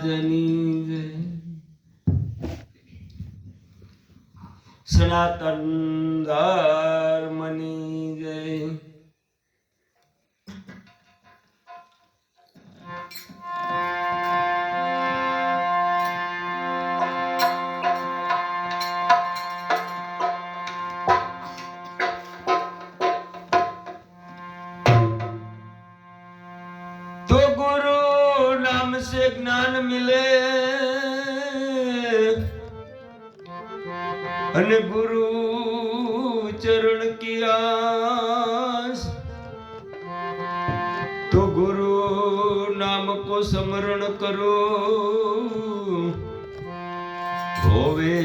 મહારાજની જય. સનાતન ધર્મની જય. तो गुरु नाम से ज्ञान मिले अने गुरु चरण की आस, तो गुरु नाम को स्मरण करो होवे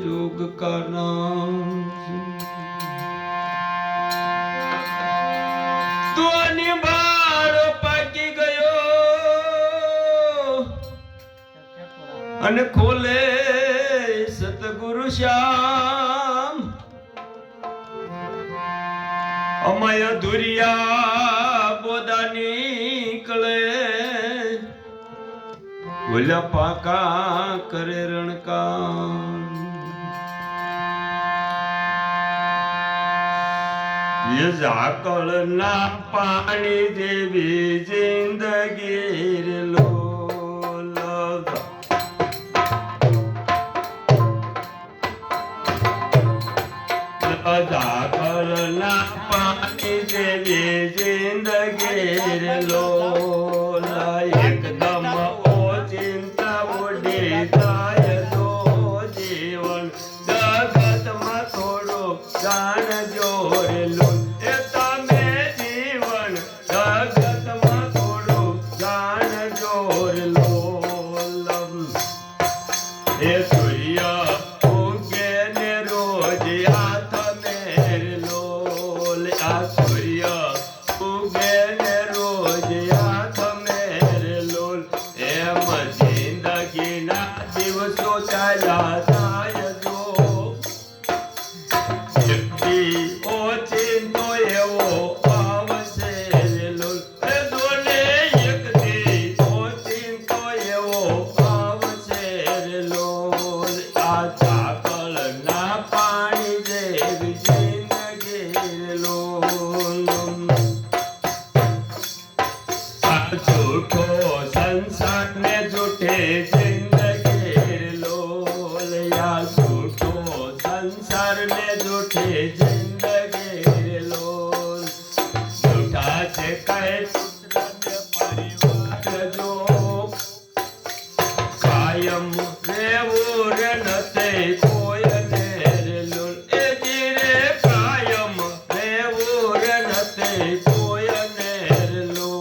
रोग का नाम. तो अनिबार पाकी गयो अने खोले सतगुरु श्याम. अमय धुरिया बोदा निकले बोला पाका करे रणकार. ये झाकल ना पानी देवी जिंदगी लो झाकल ना पानी देवी जिंदगी लो एकदम ओ चिंता उड़ी जाय तो जीवन जगत में थोड़ो जान जोर लो. जीवन जगत में थोड़ो जान जोर लो. ये सूर्य उगे ने रोज हाथ मेर लो. आ सूर्य उगे ने रोज हाथ मेर लो. एम जिंदगी ना दिवसो चाल्या जाय जो व्यक्ति ओचिंतो एवो आवशे लो. दोने एक दी ओचिंतो एवो आवशे लो. आ झाकल ना पाणी जेवी जिंदगी लो. आ झूठो संसार ने झूठे जिंदगी लो. या झूठो संसार ने झूठे जिंदगी लो. झूठा से कहे परिवार जो कायम रेवूर नते कोय नेर लो. ए जीरे कायम रेवूर नते कोय नेर लो.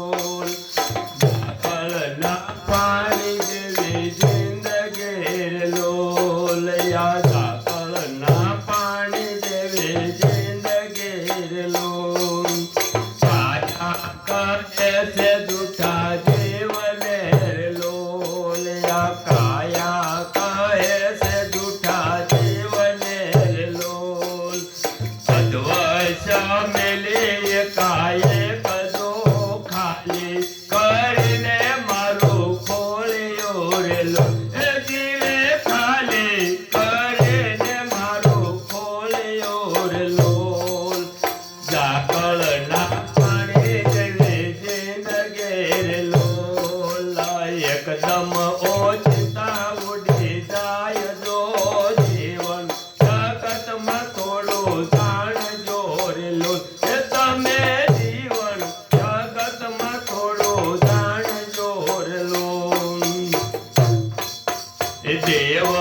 झाकल ना पानी देवी जिंदगी लो. या झाकल ना पानी देवी जिंदगी लो. साया कर ऐसे झूठा जीवन लो. या काया कहे से झूठा जीवन लो. अद्वैत मिले काये कदो खाली करने मारो खोलियो रे लो. जीवे खाली करने मारो खोलियो रे लो. झाकल ना पाणी देवी जिंदगी रे लो. एकदम ओचिता उड़ी जाय जो जीवन जगत में थोड़ो जान जोर लो. तमे जीवन जगत में थोड़ो जान जोर लो. देव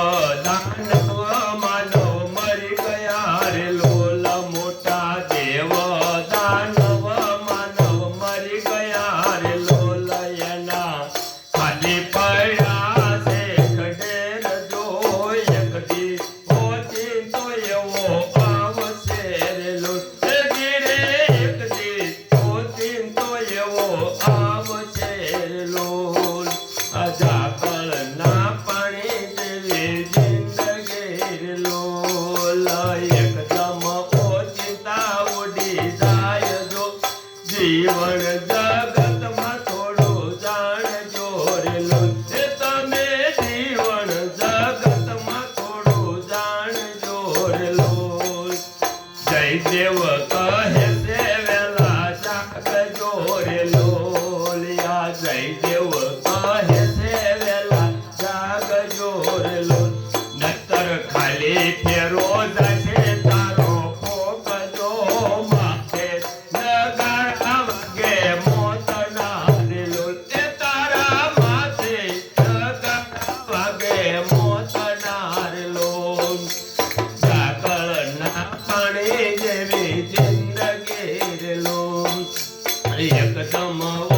दानव मानव मरी गया रे लोल. मोटा देव दानव मानव मरी गया रे लोल. एना खाली पड़ा से खडेर जो एक दी ओचिंतो एवो आवशे रे लो. गिरे एक दी ओचिंतो एवो आवशे रे लो. झाकल ना पाणी देवी દેવ કહે છે વેલા જાગજો રે લોલ નતર ખાલી ફેરો જશે તારો પોકજો માથે નગાર વાગે મોતના રે લોલ એ તારા માથે નગાર વાગે મોતના રે લોલ ઝાકળના પાણી જેવી જિંદગી રે લોલ એકદમ